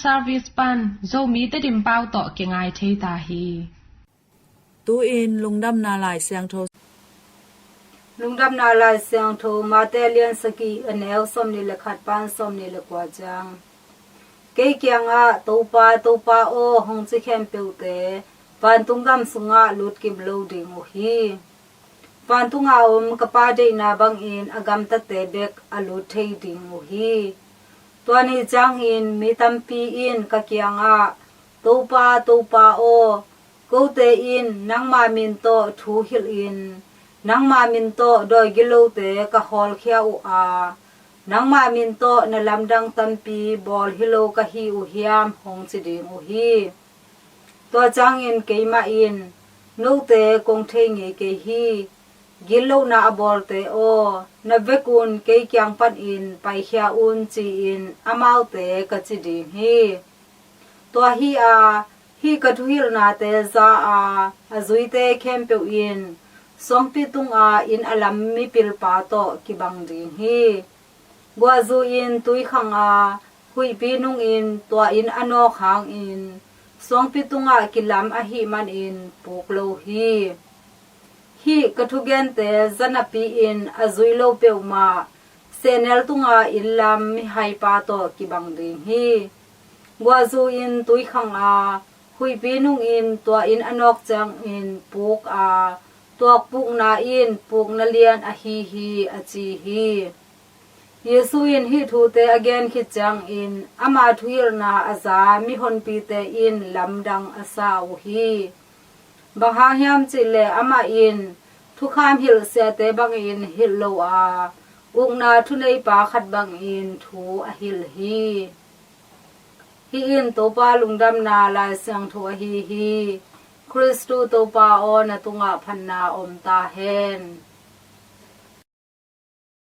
service pan zo mi te dim pau to ke ngai thei ta hi tu in lungdam na lai siang tho lungdam na lai siang tho ma te lian saki anel som ni le khat pan som ni le kwa jang ke kyanga to pa o hong chi khem pe te pan tungam sunga lut kim lo ding o hi pan tunga ka pa de na bang in agam ta te bek alu thei ding o hi twani jang in mi tampi in ka kyanga to pa o ko te in nang ma min to thu hil in nang ma min to doi gilo te ka hol khia u a nang ma min to na lamdang tampi bol hilo ka hi u hiam hong chi ding u hi to jang in ke ma in no te kong thei nge ke hi gilo na abol te o na vekun ke kyang pan in pai khia un chi in amau te ka chi ding hi to hi a hi ka thuil na te za a azui te khem pe in songpi tung a in alam mi pil pa to ki bang ding hi bua zu in tui khang a hui pi nung in to in ano khang in songpi tung a kilam a hi man in puk lo hi ka thu gen te zanapi in azui lo pe ma senel tung a in lam mi hai pa to ki bang ding hi bua zu in tui khang a hui pi nung in to in anok chang in puk a tuak puk na in puk na lian a hi a chi hi Yesu in hi thu te again hi chang in ama thuil na aza mi hon pi te in lamdang asa u hi bang hiam chi le ama in thu kham hil se te bang in hil lo a uk na thu nei pa khat bang in thu a hil hi in to pa lungdam na la sang thu a hi Kristu to pa on atunga phanna om ta hen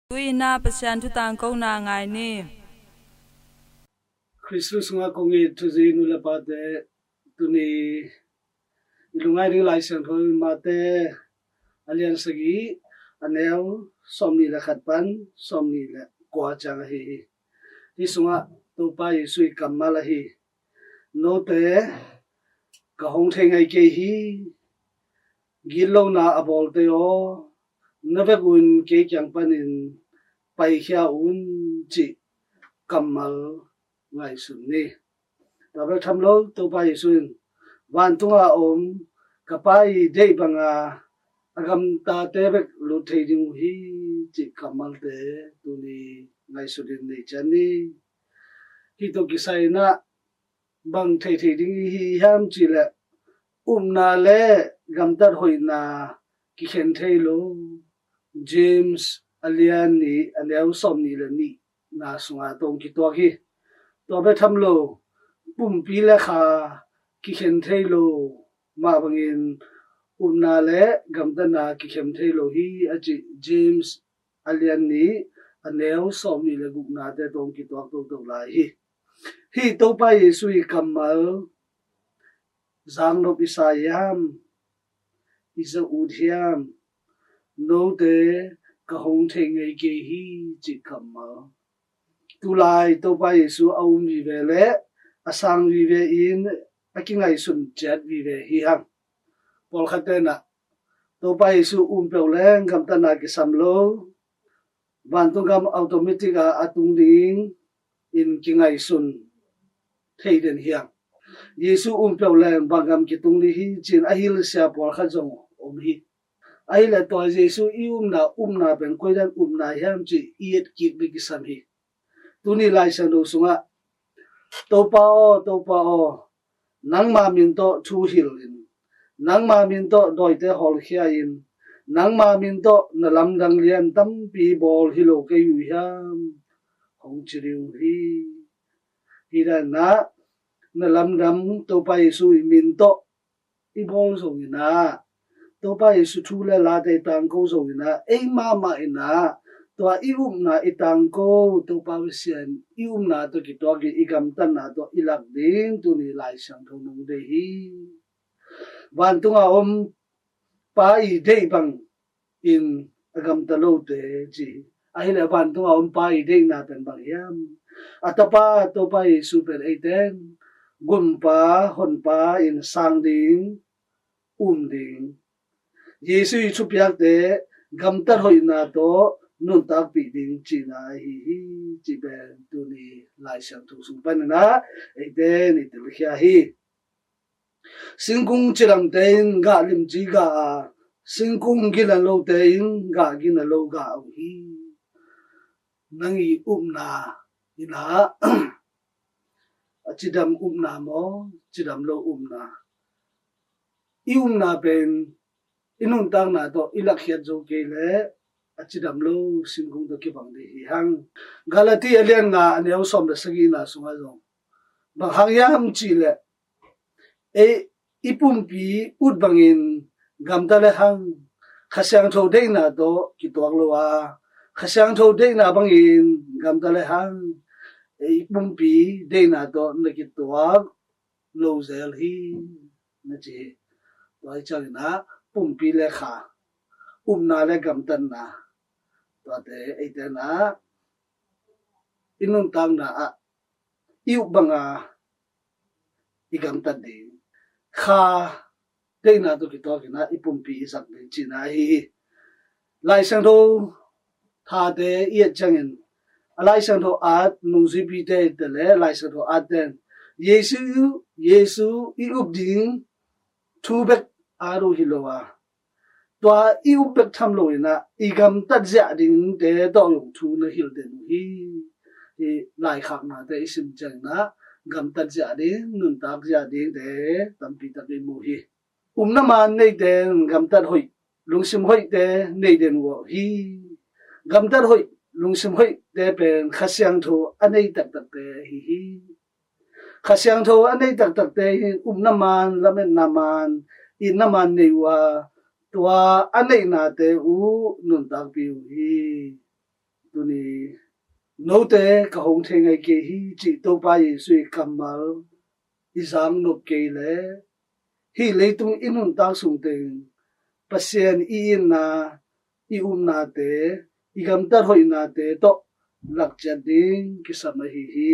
tuina pasyan thu tang ko na ngai ni Kristu sunga kongi tuzi nula pa te tuni ilungai ri lai sang tho ma te alian sagi anel somni la khatpan somni la kwa chang hi sunga to pa Yesu kamal hi no te ka hong thei ngai ke hi gilo na abol te o navegun ke kyang panin pai khia un chi kamal ngai sun ni tabe thamlo to pa Yesu wan tunga om kapai dei banga agam ta te bek lu thei ding hi chi kamal te tuni ngai sudin nei chani hi to kisai na bang thei ding hi ham chi la na le gamtar hoina ki khen thei lo James alian ni aliau som ni le ni na sunga tong ki to ki to be tham lo pum pi le kha ki khen thei lo ma bangin na le gamtar na ki khem thei lo hi achi James alian ni aliau som ni le guk na te tong ki to lai hi to pa Yesu kamal Zang no bisayam isa udhiam no de ka hong theng ei ke hi chi kama tulai to pa Yesu au mi ve le asang vi ve in akingai sun chat vi ve hi hang pol khatena to pa Yesu pe leng kam ta na ki samlo ban to gam automatic atung ding in kingai sun theiden hiang Yesu pe leng bangam ki tung li hi chin a hil sia pol kha jong om hi ai la to Yesu na ben ko dan na hiam chi iet ki bi ki sam hi tuni lai san do sunga to pa o nang ma min to thu hil in nang ma min to doi te hol khia in nang ma min to na lam dang lian tam pi bol hilo ke yu hiam hong chi riu hi da na lam dam to pa Yesu min to i bol so ina to pa Yesu thu le la te tang ko so ina ei ma ina to i na itang ko to pa sian i na to ki to ki igam tan na to ilak ding tu ni lai sang thong nong de hi wan tunga pa i dei bang in agam ta lo te chi ahile ban tu on pai ding na pen bangyam atapa to pai super eiten gumpa honpa in sang ding ding yesu chu piak te gamtar hoina to nun tak pi ding china hi chi ben tu ni lai sang tu sung pan na eiten it khia hi singkung chiram ten ga lim ji ga singkung gila lo ten ga gina lo ga hi nangi umna ina achidam umna mo chidam lo umna iumna ben inun tang na to ilakhiat zo kele achidam lo singkung to kibang de hang galati alian nga aneu som da sagina sunga zo bang hangyam chile ipumpi utbangin gamtale hang khasyang tho de na to kitwak lo wa khasyang tho de na bangin gamtale hang ipumpi de na to nakitwak lo zel hi na chi wai chang na pumpi le kha umna le gamtan na to te ite na inun tang na iu banga igamtan de kha de na to kitwak na ipumpi isak de china hi lai sang tho tha de ye changin alai sang tho at nungzi pi de le lai sang tho at den yesu I ubding thu bek aru hilowa twa I ubek tham lo na igam tat ja ding de to yong thu na hil den hi lai khak na de isim chang na gam tat ja ding nun tak ja ding de tampi tak de mu hi na man nei den gam tat hoi lungsim hoi de nei den wo hi gam tat hoi lungsim hoi de pen khasyang tho anei tak tak te hi khasyang tho anei tak tak te na man lamen naman naman nei wa twa anei na te nun tak pi hi tuni no te ka hong theng ai ke hi chi to pa yesu kamal izang no ke le hi leitung inun tak sung teng pasien na na te igam tar hoi na te to lak chading kisama hi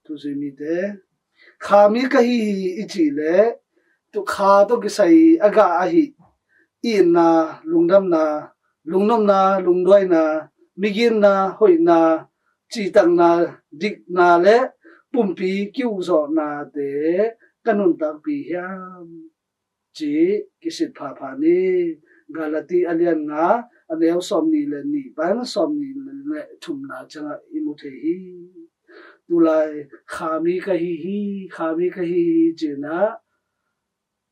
tu zimi te khami ka hi ichi le tu kha to kisai aga ahi na lungdam na lungnom na lungdoi na migin na hoi na chi tang na dik na le pumpi kyu zo na te kanun tak pi hiam chi kisit pha pha ni galati alian nga aneu som ni le ni ban som ni le thum na changa imuthe hi tulai khami ka hi chena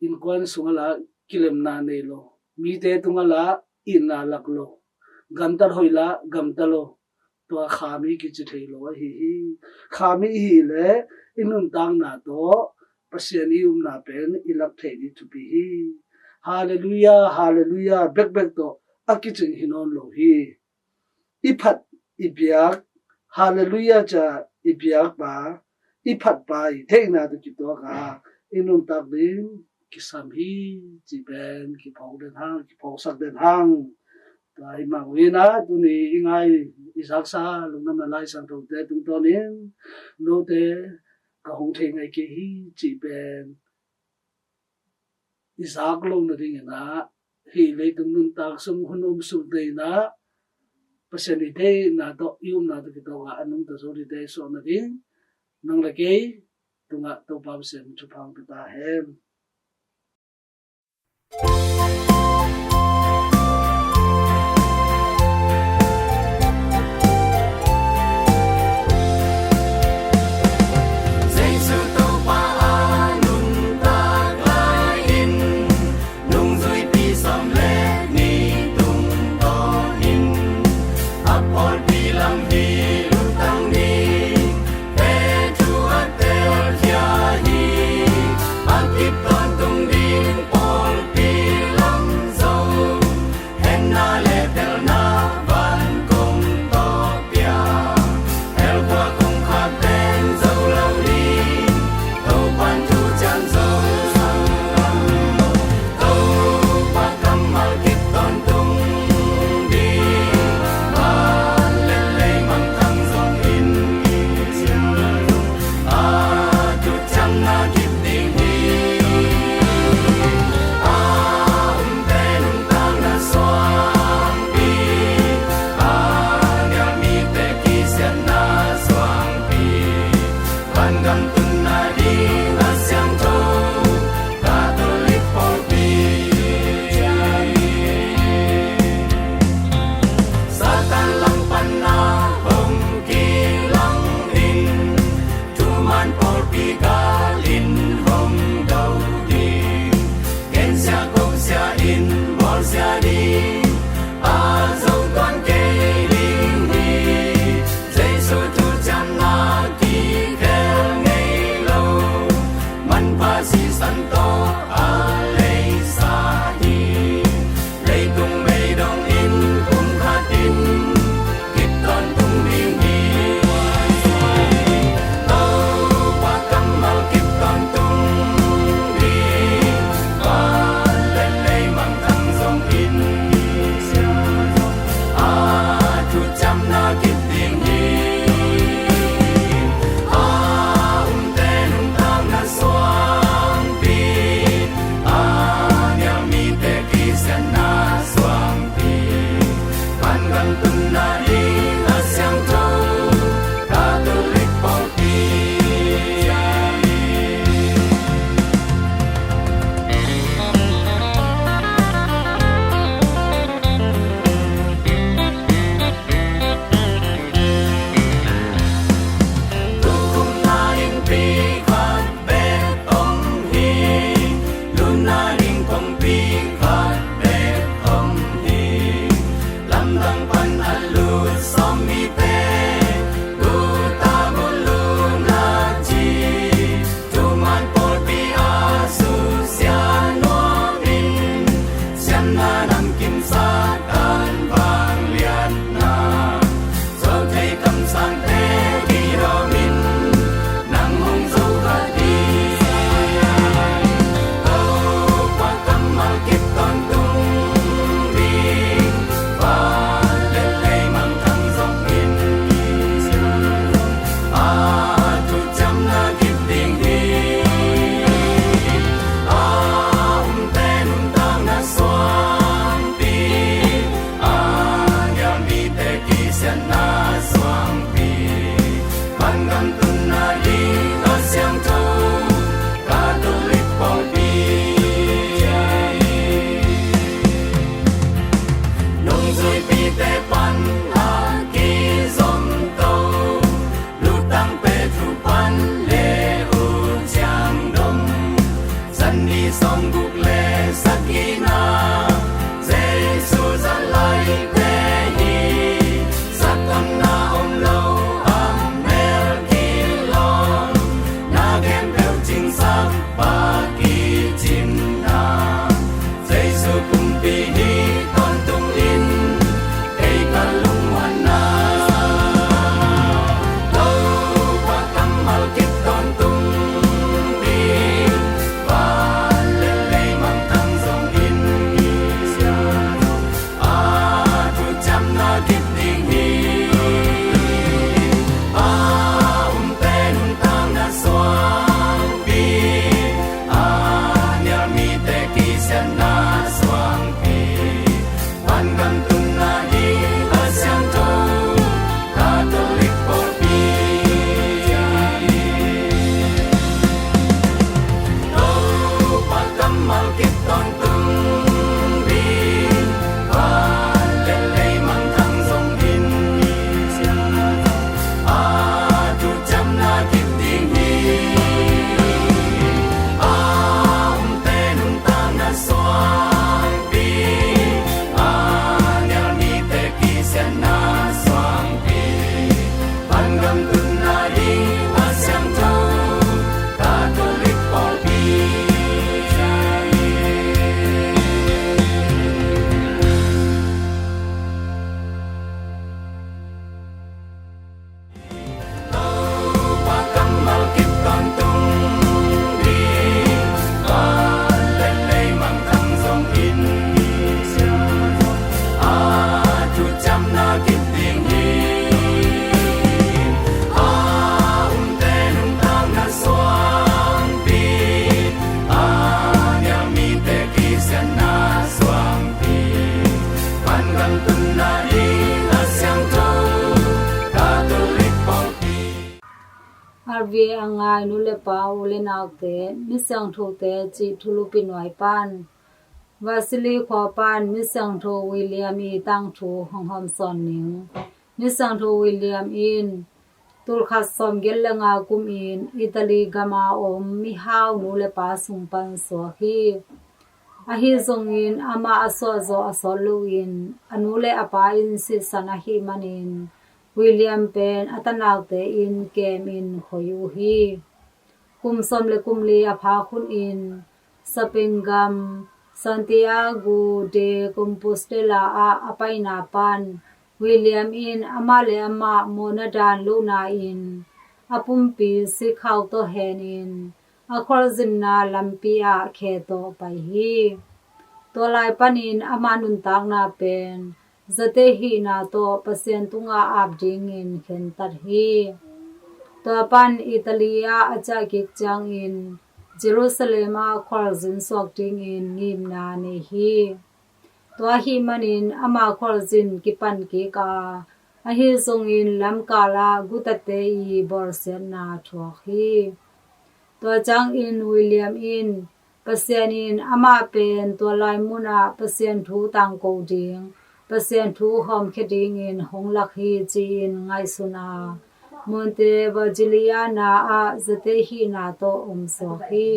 in kwan sungala kilem na ne lo mi te tungala ina laklo gamtar hoila gamtalo to khami ki chithei lo hi khami hi le inun tang na to pasiani na pen ilak thei ni tu pi hi hallelujah bek to akiching hinon lo hi iphat ibyak hallelujah cha ibyak ba iphat ba theina tu ki to ka inun tak din kisam hi chi ben ki phau den hang ki phau sak den hang tai ma wina tu ni ingai isak sa lungnam na lai sang tho te tung to nin no te ka hong thei ngai ke hi chi ben isak lo na ding na hi le tung nun tak sum hunom su de na pasani de na to yum na to ki to ga anung to so ri de so na ding nang la ke tunga to pa sem chu phang ta hem Akip ton tung din pol pilang RVA angai nu le pa le naw te mi sang tho te chi thulu pinwai pan Vasily khwa pan mi sang tho William e tang tho hong hom son ning mi sang tho William in tul khat som gel langa kum in Italy gama om mi haw nu le pa sung pan so hi a hi zong in ama aso zo aso lu in anu le apa in si sana hi manin William pen atanaw te in kem in khoyu hi kum som le kum li apha khun in Sapengam Santiago de Compostela a apaina pan William in amale ama monadan luna in apumpi sikhaw to hen in akhor jinna lampia kheto pai hi tolai panin amanun tak na pen zate hi na to pasien tunga abding in khen tar hi to pan Italia acha gik chang in Jerusalem a khorjin sok ting in ngim na ne hi to hi manin ama khorjin ki pan ki ka a hi zong in lam kala gutate I borsen na tho hi to chang in William in pasien in ama pen to lai muna pasien thu tang ko ding pasien thu hom kheding in hong lak hi chin ngai suna Monte Virgiliana a zate hi na to so hi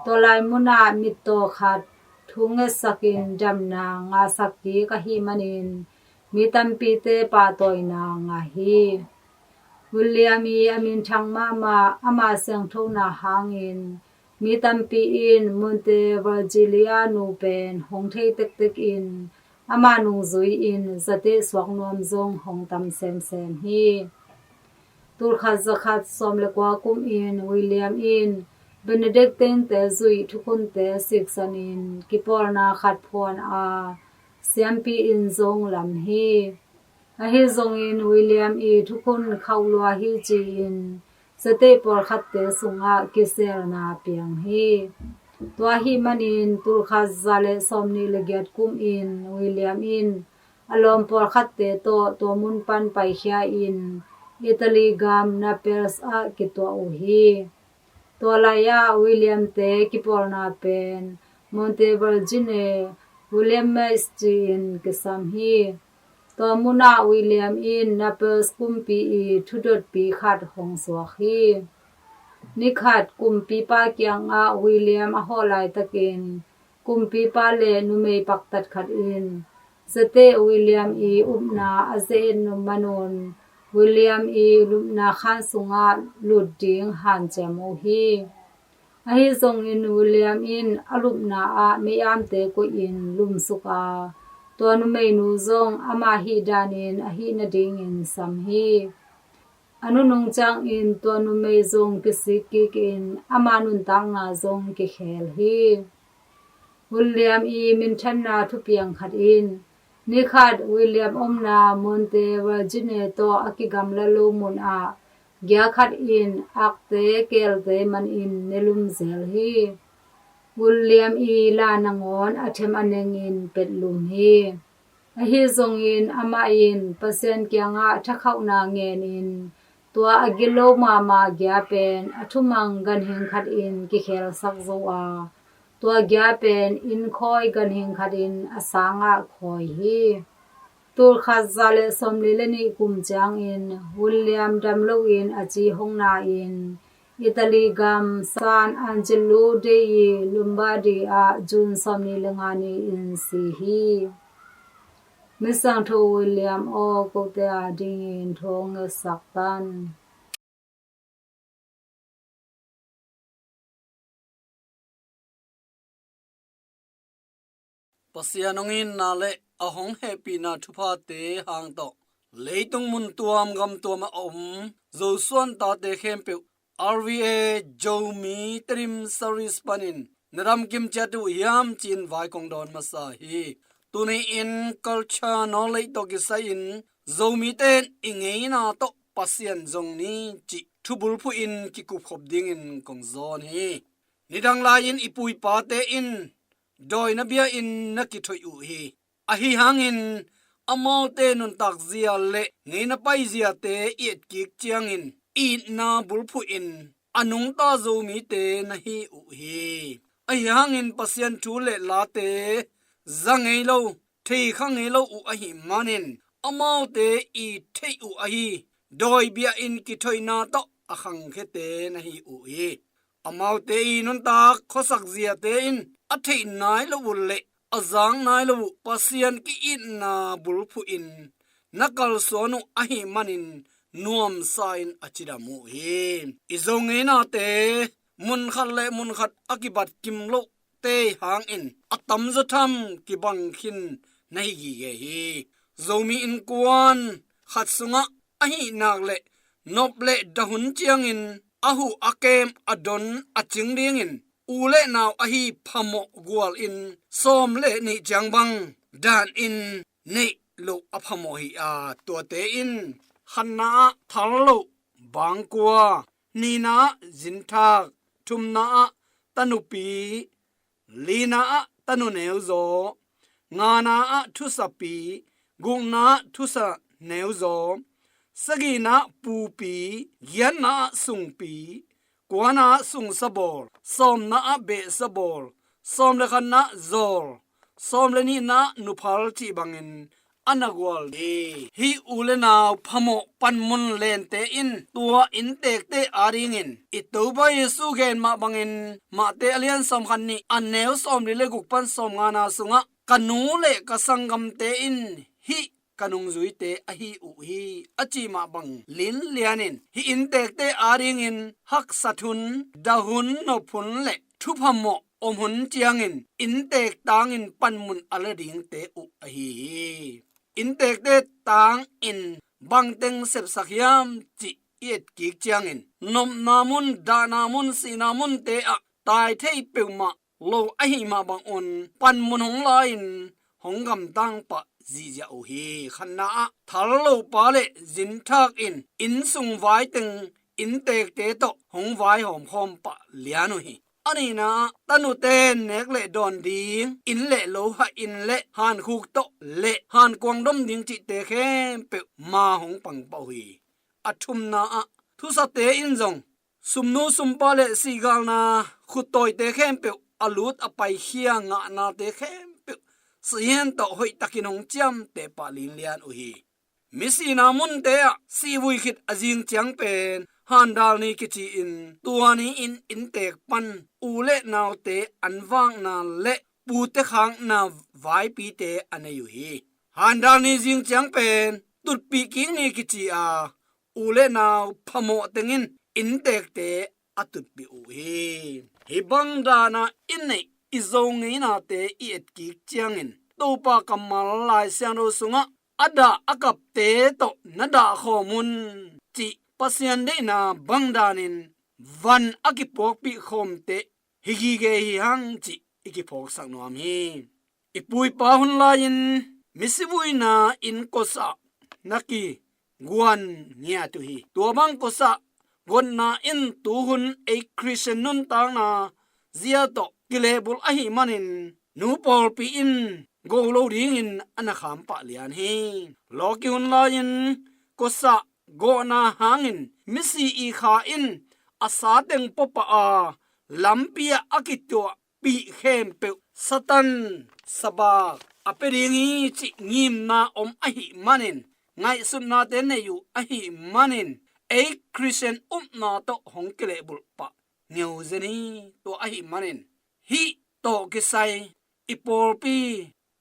to lai muna mit to khat thunge sakin jamna nga sakti ka hi manin mi tampi te pa toina nga hi William I amin thang ma ama sang tho na hangin mi tampi in Monte Virgiliano pen hong thei tek tek in ama nung zui in zate swak nom zong hong tam sem sem hi tul khat zakhat som le kwa kum in William in Benedictine te zui thukun te siksan in kipor na khat phon a siampi in zong lam hi a hi zong in William I thukun khawlwa hi chi in zate por khat te sunga kiser na piang hi to hi manin tul khat zale somni le get kum in William in alom por khat te to mun pan pai khia in Italy gam na pers a kitwa u hi to laya William te kipor na pen Monte Virgine William Maistin ke sam hi ตัวมุนาวิลเลียมอินนับสกุมปีทุดปีขัดหงสวขีนิขัดกุมปีปาเกียงวิลเลียมหอลายตะเกนกุมปีปาเลนุเมปักตัดขัดอินสเตวิลเลียมอุบนาอเซนนุมานนวิลเลียมลุมนาขันสุงาลุดดิงหันเจมโอฮีอหิซงอินวิลเลียมอินอลุมนาเมยามเตกุอินลุมสุกาตัวนุเมนูซงอามาฮีดานินอหินดิงอินสัมฮีอนุนงจังอินตัวนุเมซงกิสิกิกอินอามานุนตังนาซงกิเขลฮีวิลเลียมมินทันนาทุเปียงขัดอินนิขัดวิลเลียมอมนามอนเตวาจิเนโตอากิกัมลาลูมุนกยาขัดอินอักเตเกลเตมันอินเนลุมเซลฮีวิลเลียมลานางอนอัเทมอันเนงินเป็ดลุมฮีอหิซงอินอามาอินเปอร์เซ็นต์เกียงทะเข้านาเงนินตัวอกิโลมากยาเป็นอทุมังกันหิงขัดอินกิเคลสักโซตัวกยาเป็นอินคอยกันหิงขัดอินอสางคอยฮีตูขัดซาเลสมลิเลนิกุมจางอินวิลเลียมดัมโลอินอจีฮงนาอินอิตาลีกัมซานอันเจลูเดยลุมบาดีจุนสมนิลงานีอินซีฮีมิสังโทวิลเลียมโอโกเตอาดิงอินทงสักตันปะเสียนงอินนาเลอหงเฮปีนาทุพาเตหางตอเลยตงมุนตัวมกำตัวมาอมโจส่วนตาเตเข้มเป RVA โจมีตริมสริสปานินนรำกิมจัตุยามจีนไว้กองดอนมาสาฮีตุนีอินคัลเจอร์นอเลตกิไซอินโจมีเตนอิงเอนาโตปัสยันจงนี้จิทุบุลผู้อินกิกุพบดิ่งอินกองซอนฮีนิดังลายินอิปุยปาเตอินโดยนเบียอินนักกิถอยอุฮีอหิหังอินอมาวเตนุนตักเซียเลเงนไปเซียเตเอียดกิกเจียงอินอีนาบุลผู้อินอนุงตาโจมีเตนะฮีอุฮีอหิหังอินปัสยันทูเลลาเตจังไงโลเทขังไงโลอุอหิมานินอมาวเตอีเทอุอหิโดยเบียอินกิถอยนาโตอขังเคเตนะฮีอุฮีอมาวเตอีนุนตักขอสักเซียเตอินอเทนายละวุเลazang nai lo pasian ki in na bulphu in nakal sonu ahi manin nuam sain achira mu hi izong ena te mun khat akibat kim lo te hang in atam zatham ki bang khin nai gi ge hi zomi in kwan khat sunga ahi nak le nop le dahun chiang in ahu akem adon aching ding in ule naw ahi phamo gwal in som le ni jangbang dan in nei lo aphamo hi to te in hanna thallo bangkwa nina jinthak thumna tanupi lina tanu neuzo ngana thusapi gungna thusa neuzo sagina pupi yanna sungpi kwana sung sabor som na be sabor som le khan na zor som le ni na nuphal chi bangin anagwal hi ule na phamo panmun len te in tua in tek te aring in itoba yesu gen ma bangin ma te alian som khan ni aneu som le guk pan som ngana sunga kanu le kasangam te in hi kanung zui te ahi u hi achi ma bang lin lianin hi in tek te aring in hak sathun dahun no phun le thuphammo omhun chiangin in tek tangin panmun alading te u ahi in tek te tang in bangteng sep sakhiam chi yet ki chiangin nom namun da namun sinamun te a tai thei peuma lo ahi ma bang on panmun hong lain honggam tang pa zia o hi khanna thallo pale jin thak in sung vai teng in tek te to hong vai hom khom pa lianu hi ani na tanu ten nek le don ding in le lo ha in le han khuk to le han kwang dom ding chi te khem pe ma hong pang pa hi athum na thu sa te in jong sumnu sumpa le sigal na khutoi te khem pe alut apai khia nga na te khem pe sien to hoi takinong cham te palin lian uhi misina mun te si vui khit azing chang pen handal ni kichi in tuani in tek pan ule naw te anwang na le pu te khang na vai pi te anayu hi handal ni jing chang pen tut pi king ni kichi a ule naw phamo tengin in tek te atut pi u hi bang dana in nei izong ngai na te i et ki chiangin to pa kamal lai siang ro sunga ada akap te to nada khomun chi pasian de na bangdanin van akipok pi khom te higi ge hi hang chi ikipok sang nom hi ipui pa hun lain misibui na in kosa naki guan nya tu hi to bang kosa gon na in tu hun a christian nun tang na zia to kilebul a hi manin nu pol pi in go lo ding in anakham pa lian hi lokyun lain kosa go na hangin misi i kha in asa teng popa a lampia akitwa pi khem pe satan saba aperingi chi ngim na om a hi manin ngai sun na te ne yu a hi manin a christian na to hongkele bul pa ngeu zeni to a hi manin hi to kisai ipol pi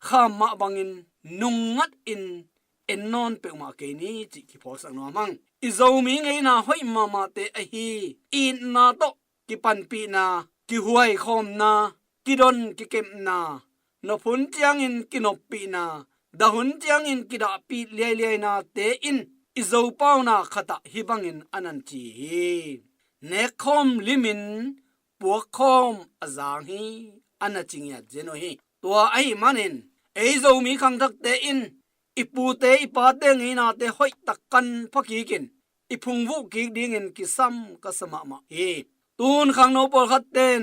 khama bangin nungat in ennon pe ma ke ni chi ki phol sang no mang izomi ngei na hoi mama te a hi in na to ki pan pi na ki huai khom na ki don ki kem na no phun chiang in ki nop pi na da hun chiang in ki da pi le le na te in izo pau na khata hi bangin anan chi hi ne khom limin pu khom azang hi anaching ya jeno hi to ai manin eizo mi khang thak te in ipu te ipa te ngi na te hoi takkan phaki kin iphung vu ki ding in kisam kasama ma hi tun khang no pol khat ten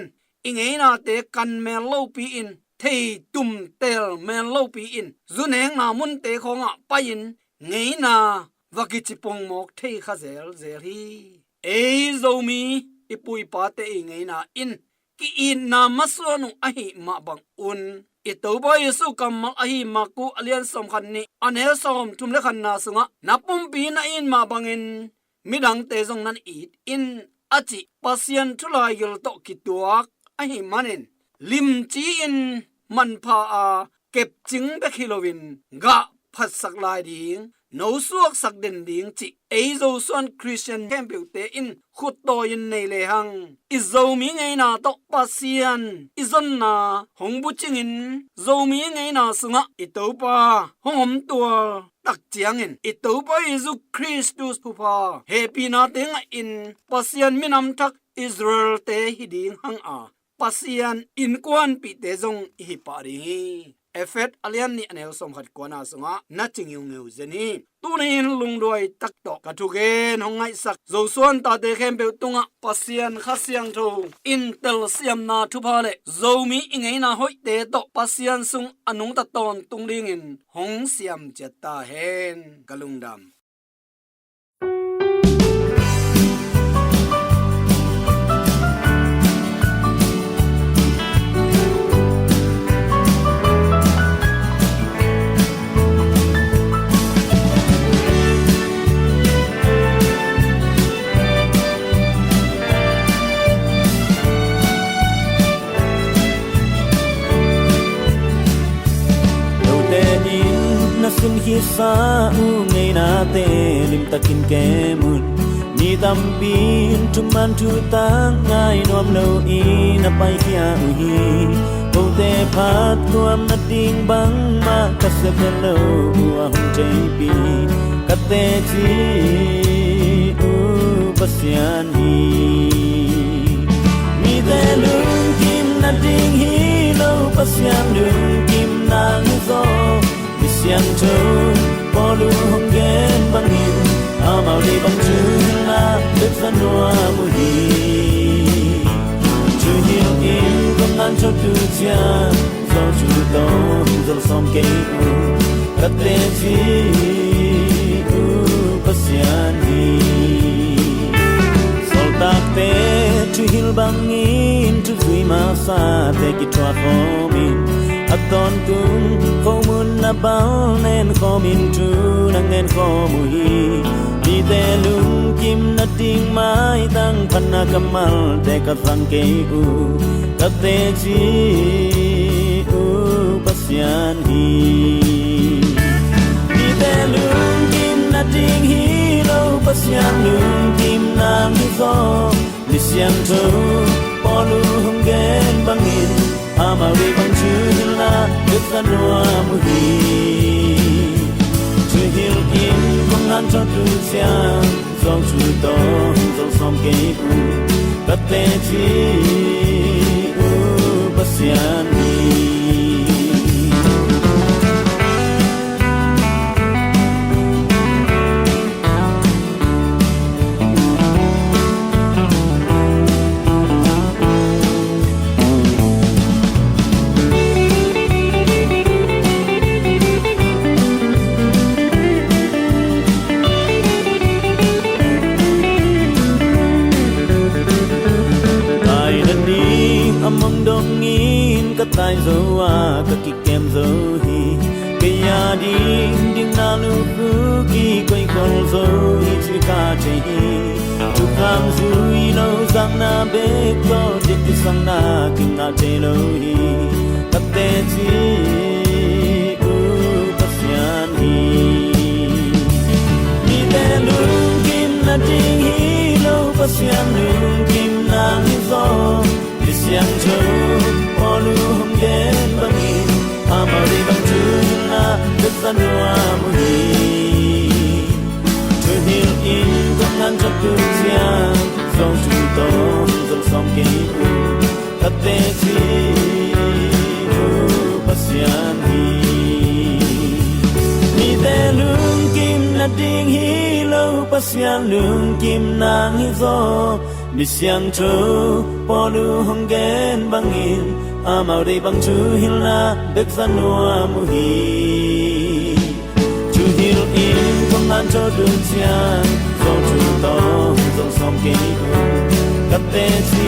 ingei na te kan mel lo pi in thei tum tel mel lo pi in zuneng na mun te khonga pain ngei na wakichi pong mok thei kha zel zel hi eizo mi ipui pa te ngei na in ki in na masonu ahi ma bang un ito ba yesu kamal ahi maku alian som khan ni anel som tum le khan na sunga napum pi na in ma bangin midang te jong nan it in achi pasien thulai gel to kituak ahi manin lim chi in man pha a kep ching be khilowin ga phat sak lai ding no suak sak den ding chi eizo son christian campeu te in khut to in nei le hang izo mi ngei na to pasian izon na hongbu ching in zo mi ngei na sunga itopa hom tua tak chiang in itopa izu christus pupa happy na teng in pasian minam thak israel te hiding hang a pasian in kwan pi te jong hi pari effect alian ni anel som khat kwana sunga na chingyung ngeu zeni tunin lungdoi takto kathugen hongai sak zo suan ta te khem be tunga pasian khasiang tho intel siam na thupale zomi ingei na hoi te to pasian sung anung ta ton tungling in hong siam cheta hen kalungdam sun hi sa u ngai na te lim takin kemun ni tampin tuman tu tang ngai nom no i na pai kia u hi ko te phat tuam na ding bang ma ka se pelo a hum chei pi ka te chi u pasian hi mi de lung kim na ding hi lo pasian lung kim nang zo siang cho polu hongen bangin amau di bang chuna bet vanua muhi chu hiu in kom nan cho tu chia so chu dong zal som ke u kate chi u pasian ni sol tak te chu hil bangin chu zui ma sa te ki twa for me aton tum มินทูนังเงินขอมุฮีมีแต่ลุงกิมนัดดิ่งไม้ตั้งพันนากำมัลแต่กับสังเกอูกับเตจีอูปัสยานฮีมีแต่ลุงกิมนัดดิ่งฮีโลปัสยานลุงกิมนางฮิโซลิเซียงโตปอลูหงเกนบังอินอามารีบังชื่อฮิลาดึกสันวามุฮีชื่อฮิลอินคงงานชดดูเสียงสองชูโตสองสองเกอูกัตเตจีอูปัสยานฮีZo wa ka ki kem zo hi ke ya ding ding na lu ku ki koi kol zo hi chi ka che hi tu kam zu i lo sang na be ko de ki sang na ki na che lo hi ta te chi u pasyan hi ni de lu kim na ding hi lo pasyan lu kim na hi zo di siang cho Polu hum gen bangin amari bang tuna desanwa muhi to heal in kangan chaptu siang song tu tom song song ke u katte chi u pasyan hi ni de lung kim na ding hi lo pasyan lung kim nang hi zo mi siang cho polu hum gen bangin Amari bang chu hilna bek sanwa muhi chu hil in kong an cho du chiang so chu to so som ke ku katte chi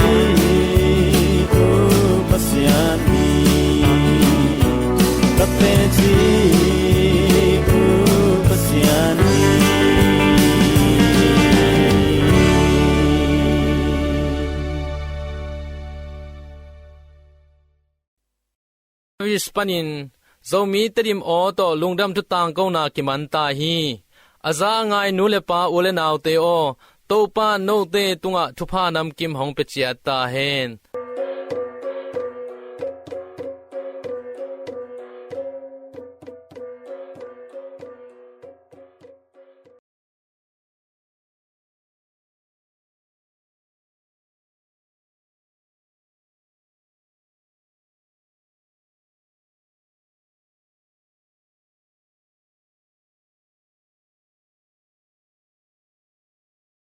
ku pasyan hi katte chi ku pasyan hi Spanin zomi terim o to lungdam tu tang ko na kiman ta hi aza ngai nu le pa ule naw te o to pa no te tunga thupa nam kim hong pe chia ta hen